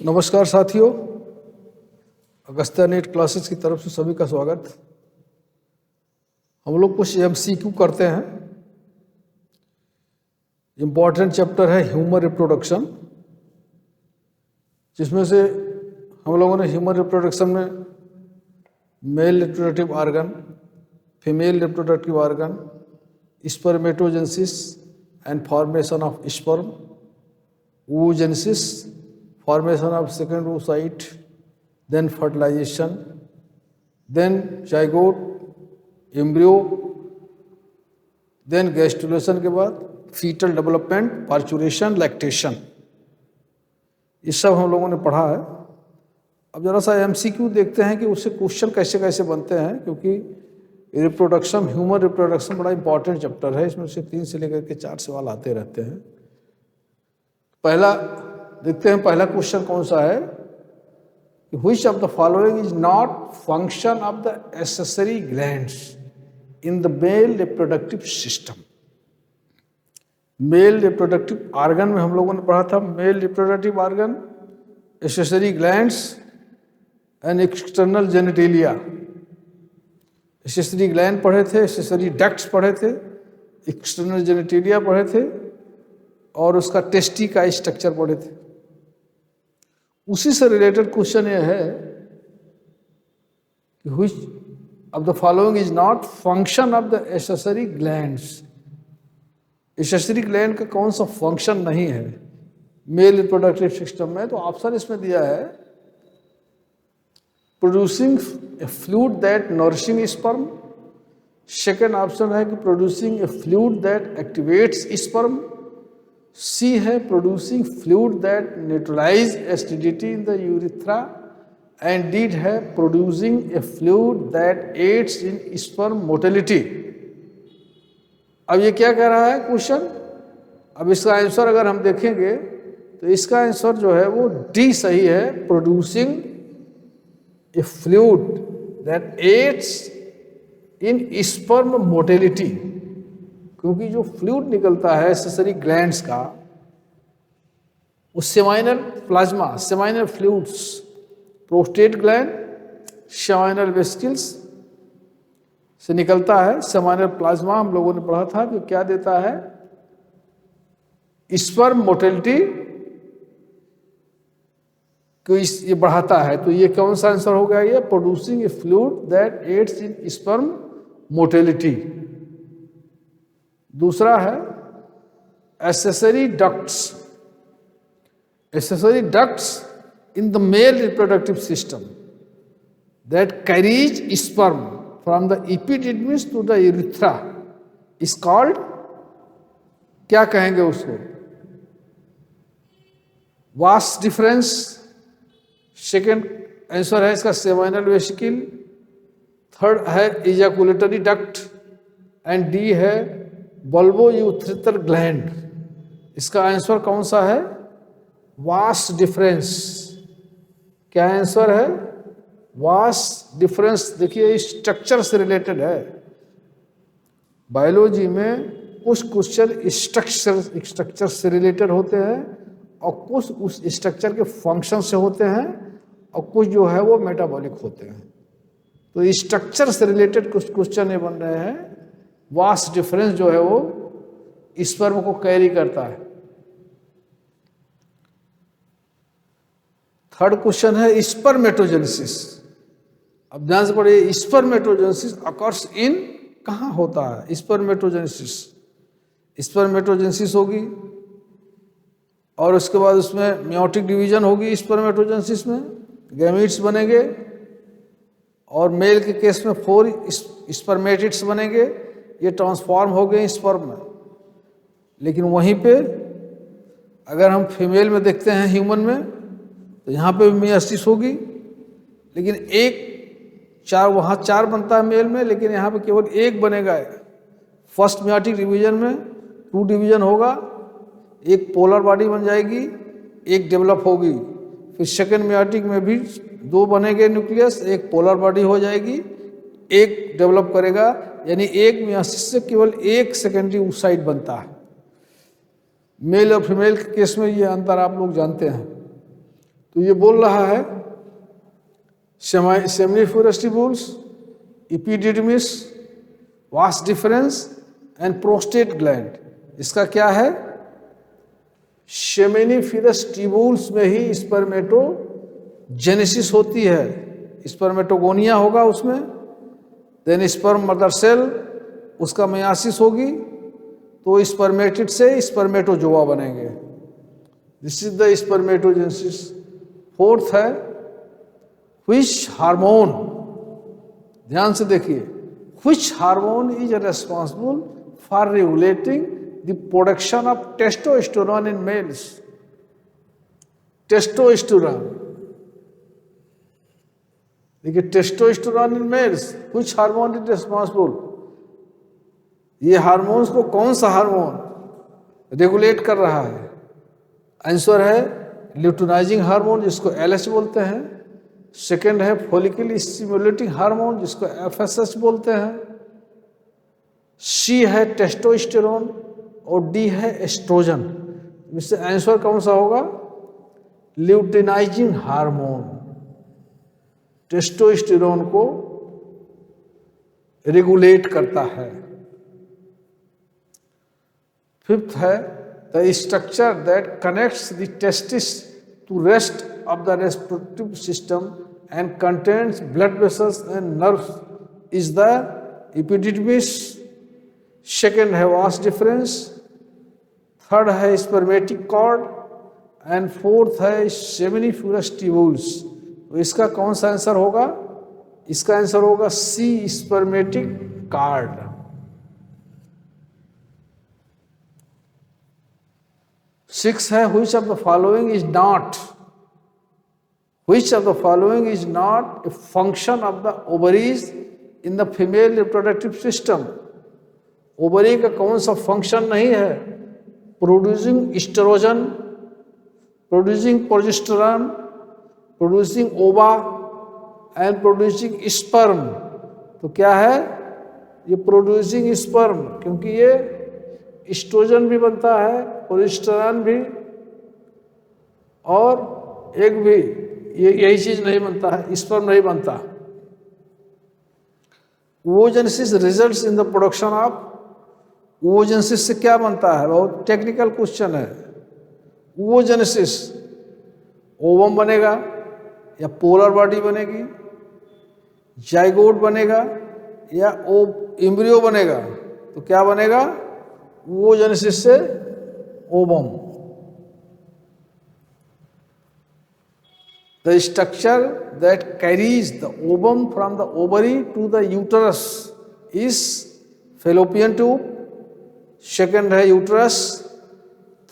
नमस्कार साथियों, Agastya net classes की तरफ से सभी का स्वागत। हम लोग कुछ एमसीक्यू करते हैं। इम्पॉर्टेंट चैप्टर है ह्यूमन रिप्रोडक्शन, जिसमें से हम लोगों ने ह्यूमन रिप्रोडक्शन में mail reproductive organ, female reproductive organ, spermatogenesis and formation of sperm, oogenesis, formation of second oocyte, then fertilization, then zygote, embryo, then gastrulation के बाद fetal development, parturition, lactation, ये सब हम लोगों ने पढ़ा है। अब जरा सा एमसीक्यू देखते हैं कि उससे क्वेश्चन कैसे कैसे बनते हैं, क्योंकि रिप्रोडक्शन, ह्यूमन रिप्रोडक्शन बड़ा इंपॉर्टेंट चैप्टर है। इसमें से 3 से लेकर के 4 सवाल आते रहते हैं। पहला देखते हैं, पहला क्वेश्चन कौन सा है, which of the following is not function of the accessory glands in the male reproductive system. Mail reproductive organ में हम लोगों ने पढ़ा था mail reproductive organ, accessory glands and external genitalia. Accessory gland पढ़े थे, एक्सेसरी डक्ट्स पढ़े थे, एक्सटर्नल जेनिटेलिया पढ़े थे और उसका टेस्टी का स्ट्रक्चर पढ़े थे। उसी से रिलेटेड क्वेश्चन ये है कि which of the following is not function of the accessory glands. Accessory gland का कौन सा फंक्शन नहीं है मेल रिप्रोडक्टिव सिस्टम में? तो ऑप्शन इसमें दिया है producing a fluid that nourishing sperm. Second option है कि producing a fluid that activates sperm. C है producing fluid that neutralize acidity in the urethra. And D है producing a fluid that aids in sperm motility. अब ये क्या कह रहा है क्वेश्चन? अब इसका आंसर अगर हम देखेंगे तो इसका आंसर जो है वो डी सही है, producing a fluid that aids in sperm motility. क्योंकि जो फ्लूइड निकलता है एक्सेसरी ग्लैंड्स का, वो seminal plasma, seminal fluids, prostate gland, seminal vesicles से निकलता है। सेमाइनल प्लाज्मा हम लोगों ने पढ़ा था, जो क्या देता है? स्पर्म मोटिलिटी को ये बढ़ाता है। तो ये कौन सा आंसर हो गया? ये producing a fluid that aids in sperm motility. दूसरा है accessory ducts. Accessory ducts in the male reproductive system that carries sperm from the epididymis to the urethra is called, क्या कहेंगे उसको? Vas deferens. सेकेंड आंसर है इसका seminal vesicle. Third है ejaculatory duct and D है bulbourethral gland. इसका answer कौन सा है? Vas deferens. क्या आंसर है? Vas deferens. देखिए स्ट्रक्चर से रिलेटेड है। बायोलॉजी में कुछ क्वेश्चन स्ट्रक्चर से रिलेटेड होते हैं और कुछ उस स्ट्रक्चर के फंक्शन से होते हैं और कुछ जो है वो मेटाबॉलिक होते हैं। तो स्ट्रक्चर से रिलेटेड कुछ क्वेश्चन ये बन रहे हैं। वास डिफरेंस जो है वो स्पर्म को कैरी करता है। थर्ड क्वेश्चन है स्पर्मेटोजेनेसिस। अब ध्यान से पढ़िए, स्पर्मेटोजेनेसिस अकर्स इन, कहाँ होता है स्पर्मेटोजेनेसिस? स्पर्मेटोजेनेसिस होगी और उसके बाद उसमें मियोटिक डिवीजन होगी। स्पर्मेटोजेनेसिस में गैमीट्स बनेंगे और मेल के केस में 4 स्पर्मेटिड्स बनेंगे। ये ट्रांसफॉर्म हो गए स्पर्म में। लेकिन वहीं पे अगर हम फीमेल में देखते हैं, ह्यूमन में, तो यहाँ पे मियोसिस होगी, लेकिन वहाँ 4 बनता है मेल में, लेकिन यहाँ पे केवल 1 बनेगा। फर्स्ट मियोटिक डिवीजन में 2 डिवीजन होगा, एक पोलर बॉडी बन जाएगी, एक डेवलप होगी। फिर सेकेंड मियोटिक में भी 2 बनेंगे न्यूक्लियस, एक पोलर बॉडी हो जाएगी, एक डेवलप करेगा। यानी एक मियोसिस से केवल 1 सेकेंडरी oocyte बनता है। मेल और फीमेल के केस में ये अंतर आप लोग जानते हैं। तो ये बोल रहा है seminiferous tubules, epididymis, vas deferens and prostate gland. इसका क्या है? सेमिनिफरस ट्यूब्यूल्स में ही स्पर्मेटोजेनेसिस होती है, स्पर्मेटोगोनिया होगा उसमें, देन स्पर्म मदर सेल, उसका मेयासिस होगी, तो स्पर्मेटिड से स्पर्मेटोजोआ बनेंगे। This is the spermatogenesis. Fourth है व्हिच हार्मोन, ध्यान से देखिए, which hormone is responsible for regulating the production of testosterone in males. Testosterone, देखिए testosterone in males, which hormone is responsible, ये हार्मोन्स को कौन सा हार्मोन रेगुलेट कर रहा है? आंसर है ल्यूटिनाइजिंग हार्मोन, जिसको एलएच बोलते हैं। सेकेंड है फॉलिकल स्टिमुलेटिंग हार्मोन, जिसको एफएसएच बोलते हैं। सी है टेस्टोस्टेरोन और डी है एस्ट्रोजन। इससे आंसर कौन सा होगा? ल्यूटिनाइजिंग हार्मोन टेस्टोस्टेरोन को रेगुलेट करता है। फिफ्थ है the structure that connects the testis to rest of the reproductive system and contains blood vessels and nerves is the epididymis. Second है vas deferens, third है spermatic cord and fourth है seminiferous tubules। तो इसका कौन सा answer होगा? इसका answer होगा सी, spermatic cord। सिक्स है which of the following is not, which of the following is not a function of the ovaries in the female reproductive system। Ovary का कौन सा फंक्शन नहीं है? Producing estrogen, producing progesterone, producing ova and producing sperm. तो क्या है? ये producing sperm, क्योंकि ये एस्ट्रोजन भी बनता है, प्रोजेस्टेरॉन भी, और एक भी ये यही चीज नहीं बनता है, स्पर्म नहीं बनता। oogenesis results in the production of, oogenesis से क्या बनता है? बहुत टेक्निकल क्वेश्चन है। oogenesis, ओवम बनेगा या पोलर बॉडी बनेगी, जाइगोट बनेगा या एम्ब्रियो बनेगा? तो क्या बनेगा? oogenesis से ovum. The structure that carries the ovum from the ovary to the uterus is fallopian tube, second है uterus,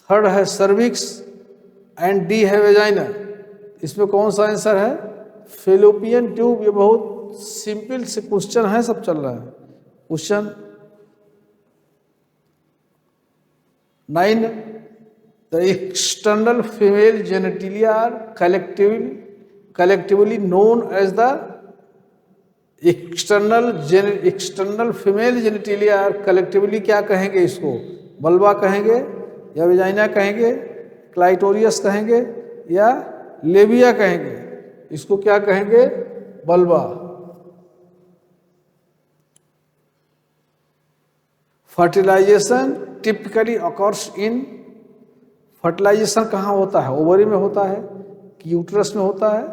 third है cervix and D है vagina। इसमें कौन सा आंसर है? fallopian tube। ये बहुत सिंपल से क्वेश्चन है, सब चल रहा है। Question 9, the external female genitalia are collectively known as the external female genitalia are collectively क्या कहेंगे इसको? बल्बा कहेंगे या वेजाइना कहेंगे, क्लाइटोरियस कहेंगे या लेबिया कहेंगे? इसको क्या कहेंगे? बल्बा। Fertilization typically occurs in, fertilization कहाँ होता है? ओवरी में होता है कि यूट्रस में होता है,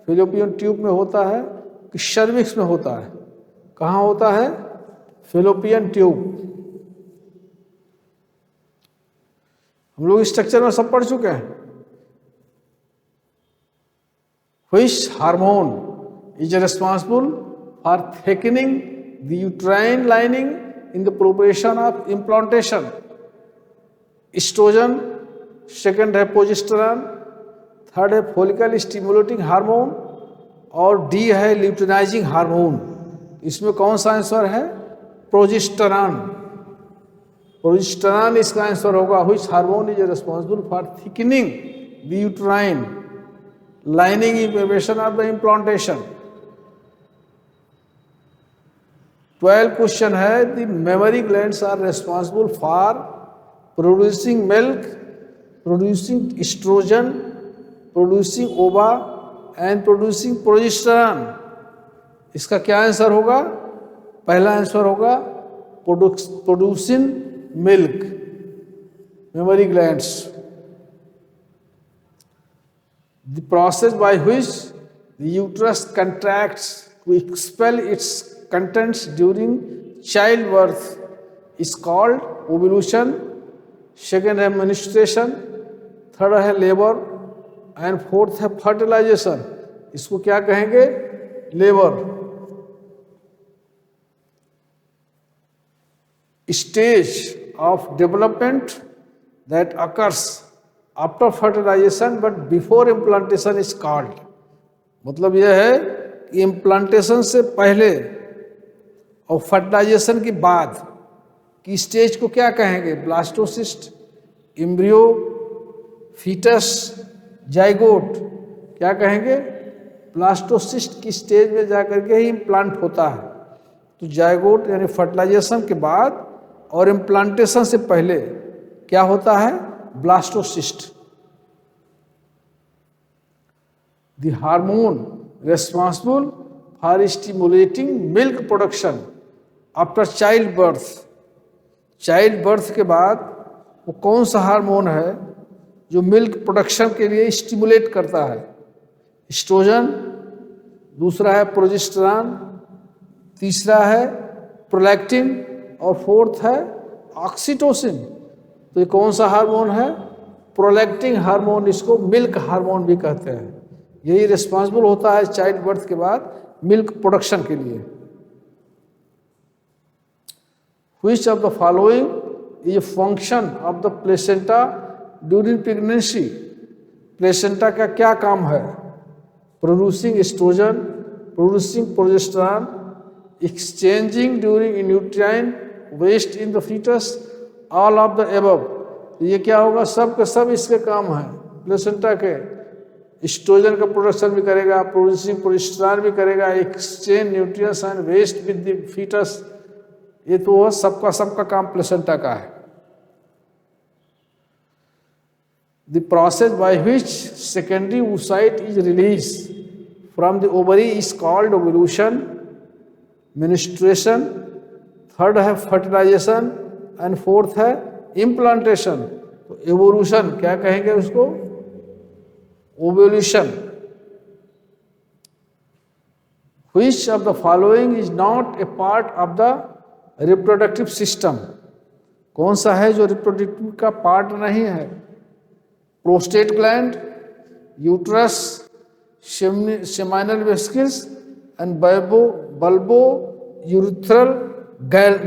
फेलोपियन ट्यूब में होता है कि सर्विक्स में होता है? कहाँ होता है? Fallopian tube. हम लोग स्ट्रक्चर में सब पढ़ चुके हैं। Which hormone is responsible for thickening the uterine lining in the preparation of implantation? Estrogen, second है प्रोजेस्टेरॉन, थर्ड है फॉलिकल स्टिमुलेटिंग हार्मोन और डी है ल्यूटिनाइजिंग हार्मोन। इसमें कौन सा आंसर है? प्रोजेस्टेरॉन। प्रोजेस्टेरॉन इसका आंसर होगा। Which hormone is responsible for thickening the uterine lining in preparation of the implantation. 12 question है the memory glands are responsible for producing milk, producing estrogen producing ova and producing progesterone. इसका क्या answer होगा? पहला answer होगा producing milk, mammary glands. The process by which the uterus contracts to expel its contents during childbirth is called ovulation. Second है menstruation, third है labour and fourth है fertilization. इसको क्या कहेंगे? Labour. Stage of development that occurs after fertilization but before implantation is called. मतलब यह है कि इम्प्लांटेशन से पहले और फर्टिलाइजेशन के बाद की स्टेज को क्या कहेंगे? Blastocyst, embryo, fetus, zygote. क्या कहेंगे? ब्लास्टोसिस्ट की स्टेज में जाकर के ही इम्प्लांट होता है। तो जाइगोट यानी फर्टिलाइजेशन के बाद और इम्प्लांटेशन से पहले क्या होता है? Blastocyst. The hormone responsible for stimulating milk production after child birth. Child birth के बाद वो कौन सा हार्मोन है जो मिल्क प्रोडक्शन के लिए स्टिमुलेट करता है? एस्ट्रोजन, दूसरा है प्रोजेस्टेरॉन, तीसरा है प्रोलैक्टिन और फोर्थ है ऑक्सीटोसिन। तो ये कौन सा हार्मोन है? Prolactin hormone. इसको मिल्क हार्मोन भी कहते हैं। यही रिस्पॉन्सिबल होता है चाइल्ड बर्थ के बाद मिल्क प्रोडक्शन के लिए। Which of the following is a function of the placenta during pregnancy? Placenta का क्या काम है? Producing estrogen, producing progesterone, exchanging during uterine waste in the fetus, all of the above. ये क्या होगा? सब के सब इसके काम है प्लेसेंटा के। एस्ट्रोजन का प्रोडक्शन भी करेगा, प्रोड्यूसिंग प्रोजेस्टेरॉन भी करेगा, exchange nutrients and waste with the fetus. ये तो सबका काम प्लेसेंटा का है। The process by which secondary oocyte is release from the ovary is called ovulation, menstruation, third है फर्टिलाइजेशन एंड फोर्थ है इम्प्लांटेशन। तो एवोल्यूशन क्या कहेंगे उसको? Ovulation. Which of the following is not a part of the reproductive system? कौन सा है जो रिप्रोडक्टिव का पार्ट नहीं है? Prostate gland, uterus, seminal vesicles and bulbo urethral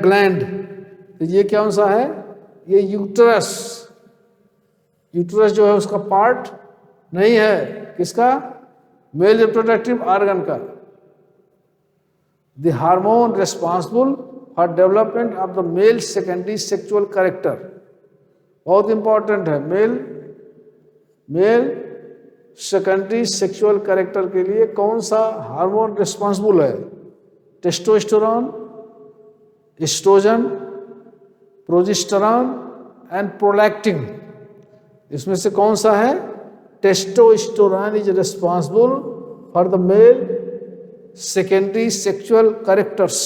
gland. तो ये कौन सा है? ये यूट्रस। यूट्रस जो है उसका पार्ट नहीं है। किसका? मेल रिप्रोडक्टिव ऑर्गन का। The hormone responsible for development of the male secondary sexual character. बहुत इंपॉर्टेंट है। मेल सेकेंडरी सेक्सुअल कैरेक्टर के लिए कौन सा हार्मोन रिस्पॉन्सिबल है? Testosterone, estrogen, progesterone and prolactin. इसमें से कौन सा है? Testosterone is responsible for the male secondary sexual characters.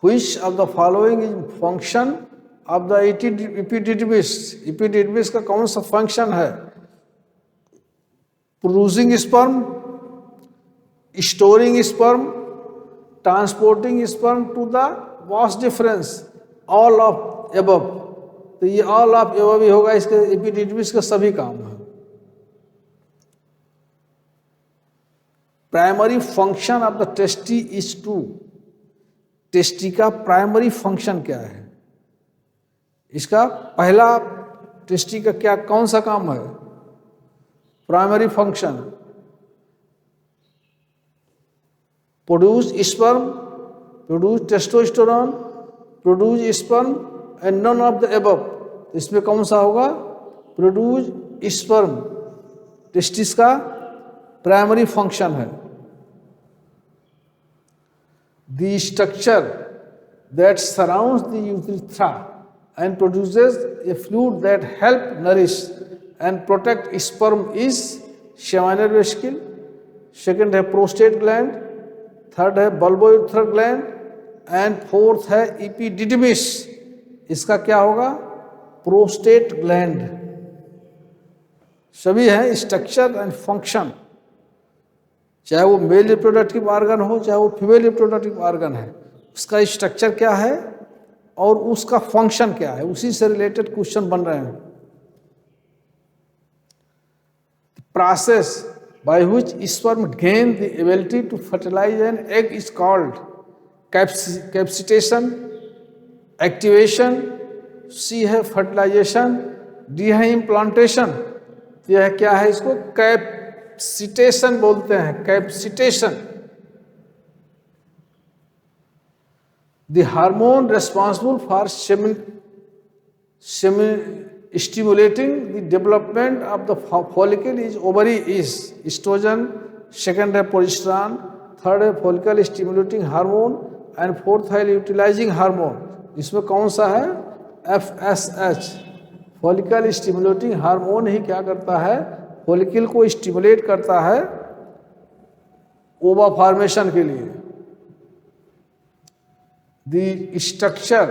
Which of the following is function of the epididymis? epididymis का कौन सा फंक्शन है? Producing sperm, storing sperm, transporting sperm to the vas deferens, all of above. तो ये all of above ही होगा। इसके epididymis का सभी काम है। Primary function of the testes is to. Testes का प्राइमरी फंक्शन क्या है? इसका पहला टेस्टी का क्या कौन सा काम है? Primary function produce sperm, produce testosterone, produce sperm and none of the above. इसमें कौन सा होगा? Produce sperm. टेस्टिस का प्राइमरी फंक्शन है। The structure that surrounds the urethra and produces a fluid that help nourish and protect sperm is seminal vesicule. Second है prostate gland, third है bulbourethral gland and fourth है इपिडिडमिस। इसका क्या होगा? Prostate gland. सभी है structure and function, चाहे वो मेल रिप्रोडक्टिव ऑर्गन हो चाहे वो फीमेल रिप्रोडक्टिव ऑर्गन है, उसका स्ट्रक्चर क्या है और उसका फंक्शन क्या है, उसी से रिलेटेड क्वेश्चन बन रहे हैं। Process by which sperm gain the ability to fertilize an egg is called capsitation, activation, C है fertilization, D है implantation। यह क्या है? इसको कैप्सिटेशन बोलते हैं, कैप्सिटेशन। The hormone responsible for stimulating the development of the follicle is ovary is estrogen, second है progesterone, third है follicle stimulating hormone and fourth है luteinizing hormone। इसमें कौन सा है? FSH। follicle stimulating hormone ही क्या करता है? follicle को stimulate करता है ओवा फॉर्मेशन के लिए। The structure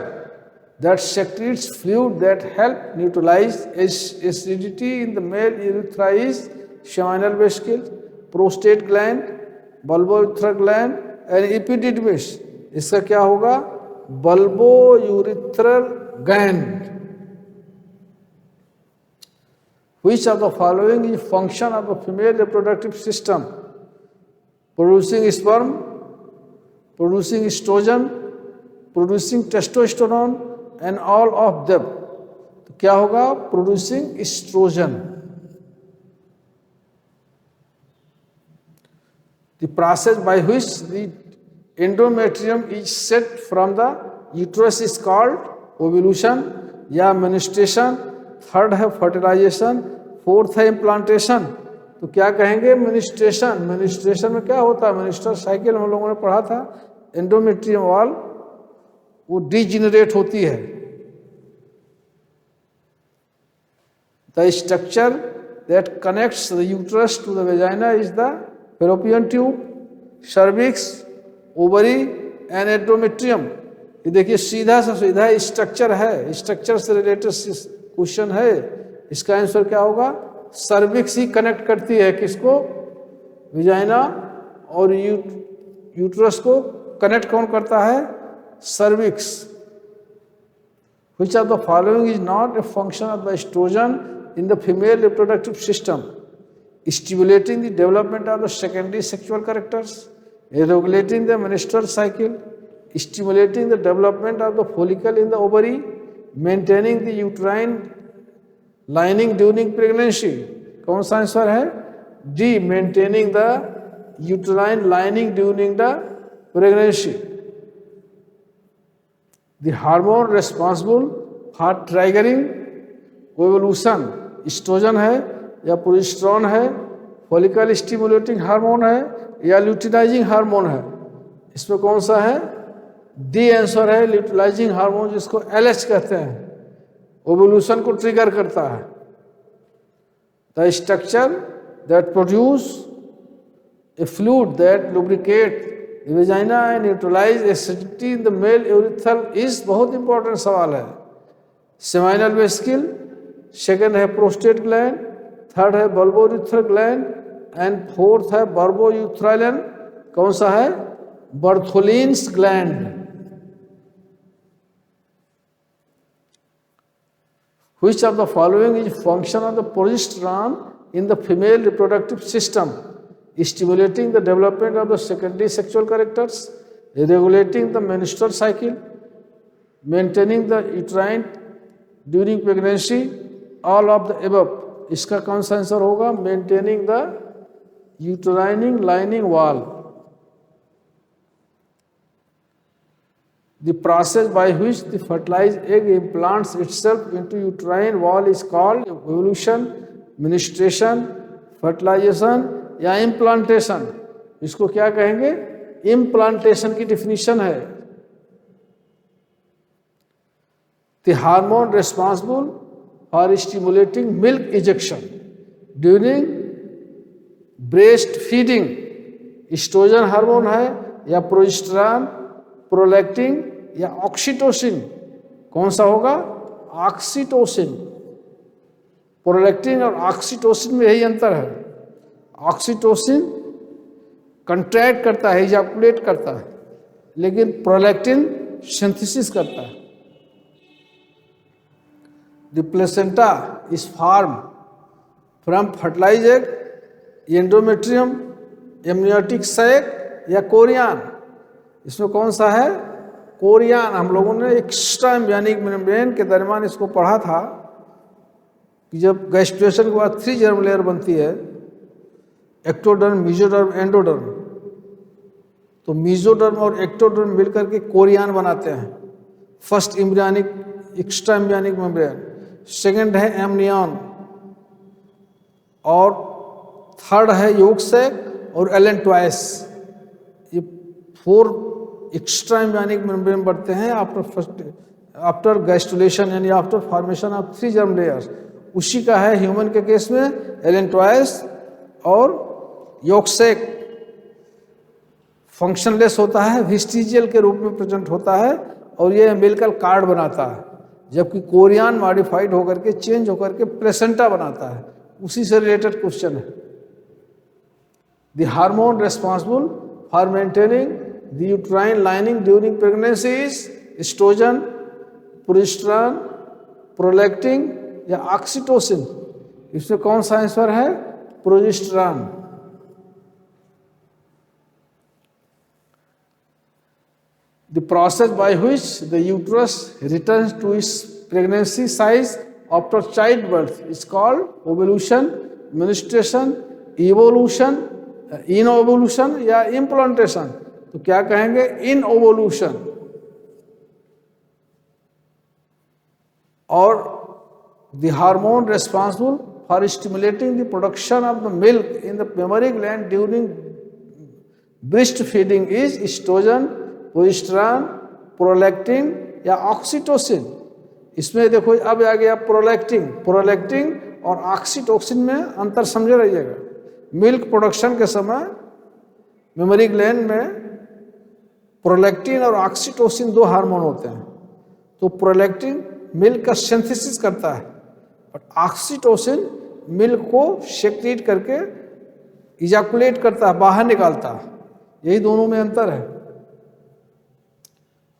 that secretes fluid that help neutralize acidity in the male urethra is seminal vesicles, prostate gland, bulbourethral gland and epididymis। इसका क्या होगा? bulbourethral gland। Which of the following is function of the female reproductive system? Producing sperm, producing estrogen, producing testosterone and all of them। तो क्या होगा? Producing estrogen. The process by which the endometrium is shed from the uterus is called ovulation या menstruation, third है fertilization, fourth है implantation. तो क्या कहेंगे? Menstruation. Menstruation में क्या होता है? मेनिस्ट्रल साइकिल हम लोगों ने पढ़ा था। एंडोमेट्रियम वॉल वो डिजेनरेट होती है। The structure that connects the uterus to the vagina is the fallopian tube, cervix, ovary and endometrium। ये देखिए सीधा सा सीधा स्ट्रक्चर है, स्ट्रक्चर से रिलेटेड क्वेश्चन है। इसका आंसर क्या होगा? सर्विक्स ही कनेक्ट करती है किसको? विजाइना। और यूट्रस को कनेक्ट कौन करता है? Cervix. Which of the following is not a function of the estrogen in the female reproductive system? Stimulating the development of the secondary sexual characters, regulating the menstrual cycle, stimulating the development of the follicle in the ovary, maintaining the uterine lining during pregnancy। कौन सा answer है? D, maintaining the uterine lining during the pregnancy। The hormone responsible for triggering ovulation estrogen है या progesterone है, follicle stimulating hormone है या luteinizing hormone है? इसमें कौन सा है? डी आंसर है, ल्यूटिनाइजिंग हार्मोन, जिसको LH कहते हैं, ओवुलेशन को ट्रिगर करता है। The structure that produce a fluid that lubricate the vagina and neutralize acidity in the male urethral is, बहुत इंपॉर्टेंट सवाल है। सेमाइनल वेसिकल, सेकेंड है प्रोस्टेट ग्लैंड, थर्ड है बल्बोयूरेथ्रल ग्लैंड एंड फोर्थ है बर्बोयूथ्राइलन। कौन सा है? Bartholin's gland. Which of the following is function of the progesterone in the female reproductive system? Stimulating the development of the secondary sexual characters, regulating the menstrual cycle, maintaining the uterine during pregnancy, all of the above। इसका कौन सा answer होगा? Maintaining the uterine lining wall. The process by which the fertilized egg implants itself into uterine wall is called ovulation, menstruation, fertilization या implantation। इसको क्या कहेंगे? implantation की definition है। The hormone responsible for stimulating milk ejection during breast feeding estrogen hormone है या progesterone, prolactin या oxytocin? कौन सा होगा? ऑक्सीटोसिन। प्रोलैक्टिन और ऑक्सीटोसिन में यही अंतर है। ऑक्सीटोसिन कंट्रैक्ट करता है, इजैकुलेट करता है, लेकिन प्रोलैक्टिन सिंथेसिस करता है। The placenta is form from fertilized egg, endometrium, amniotic sac या कोरियन? इसमें कौन सा है? कोरियन। हम लोगों ने एक्स्ट्रा एम्ब्रियोनिक मेम्ब्रेन के दरमियान इसको पढ़ा था कि जब गैस्ट्रेशन के बाद 3 जर्म लेयर बनती है, एक्टोडर्म, मेसोडर्म, एंडोडर्म, तो मेसोडर्म और एक्टोडर्म मिलकर के कोरियन बनाते हैं। First embryonic extra embryonic membrane, second है एमनियन, और थर्ड है योक सैक और एलेंटोइस। ये 4 एक्स्ट्रा एम्ब्रियोनिक मेम्ब्रेन बनते हैं आफ्टर गैस्ट्रुलेशन, यानी after formation of 3 germ layers. उसी का है ह्यूमन के केस में एलेंटोइस और योक सैक। फंक्शनलेस होता है, वेस्टिजियल के रूप में प्रेजेंट होता है और ये अम्बिलिकल कार्ड बनाता है, जबकि कोरियन मॉडिफाइड होकर के चेंज होकर के प्लेसेंटा बनाता है। उसी से रिलेटेड क्वेश्चन है। The hormone responsible for maintaining the uterine lining during pregnancy is estrogen, progesterone, prolactin या ऑक्सीटोसिन? इसमें कौन सा आंसर है? Progesterone. The process by which the uterus returns to its pregnancy size after childbirth is called ovulation, menstruation, evolution, inovolution या implantation? तो क्या कहेंगे? inovolution। और the hormone responsible for stimulating the production of the milk in the mammary gland during breastfeeding is estrogen, progesterone, prolactin या oxytocin? इसमें देखो अब आ गया प्रोलैक्टिन। प्रोलैक्टिन और ऑक्सीटोसिन में अंतर समझे रहिएगा। मिल्क प्रोडक्शन के समय मेमोरी ग्लैंड में प्रोलैक्टिन और ऑक्सीटोसिन 2 हार्मोन होते हैं। तो प्रोलैक्टिन मिल्क का सिंथेसिस करता है और ऑक्सीटोसिन मिल्क को सेक्रेट करके इजैकुलेट करता है, बाहर निकालता है। यही दोनों में अंतर है।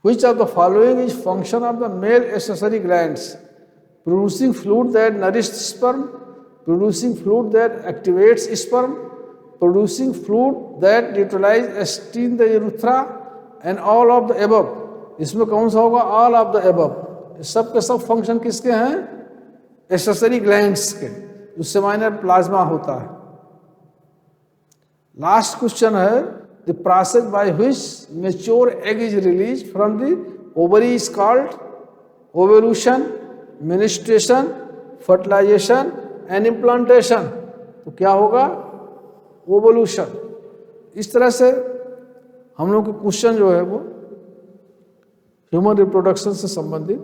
Which of the following is function of the male accessory glands? Producing fluid that nourishes sperm, producing fluid that activates sperm, producing fluid that neutralizes acetylene in the urethra, and all of the above? इसमें कौन सा होगा? all of the above। सब के सब function किसके हैं? Accessory glands के, जो सेमाइनल प्लाज्मा होता है। लास्ट क्वेश्चन है, the process by which mature egg is released from the ovary is called ovulation, menstruation, fertilization and implantation? तो क्या होगा? ओवोल्यूशन। इस तरह से हम लोग के क्वेश्चन जो है वो ह्यूमन रिप्रोडक्शन से संबंधित,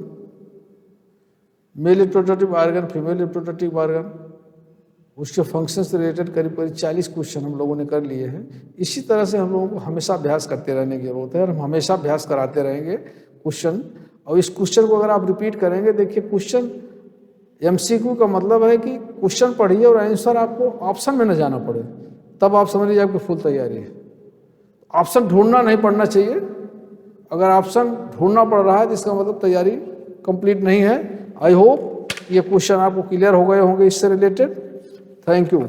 mail reproductive organ, female reproductive organ, उसके फंक्शन से रिलेटेड करीब 40 क्वेश्चन हम लोगों ने कर लिए हैं। इसी तरह से हम लोगों को हमेशा अभ्यास करते रहने की जरूरत है और हम हमेशा अभ्यास कराते रहेंगे क्वेश्चन। और इस क्वेश्चन को अगर आप रिपीट करेंगे, देखिए क्वेश्चन MCQ का मतलब है कि क्वेश्चन पढ़िए और आंसर आपको ऑप्शन में न जाना पड़े, तब आप समझ लीजिए आपकी फुल तैयारी है। ऑप्शन ढूंढना नहीं पड़ना चाहिए। अगर ऑप्शन ढूंढना पड़ रहा है तो इसका मतलब तैयारी कंप्लीट नहीं है। आई होप ये क्वेश्चन आपको क्लियर हो गए होंगे इससे रिलेटेड। Thank you.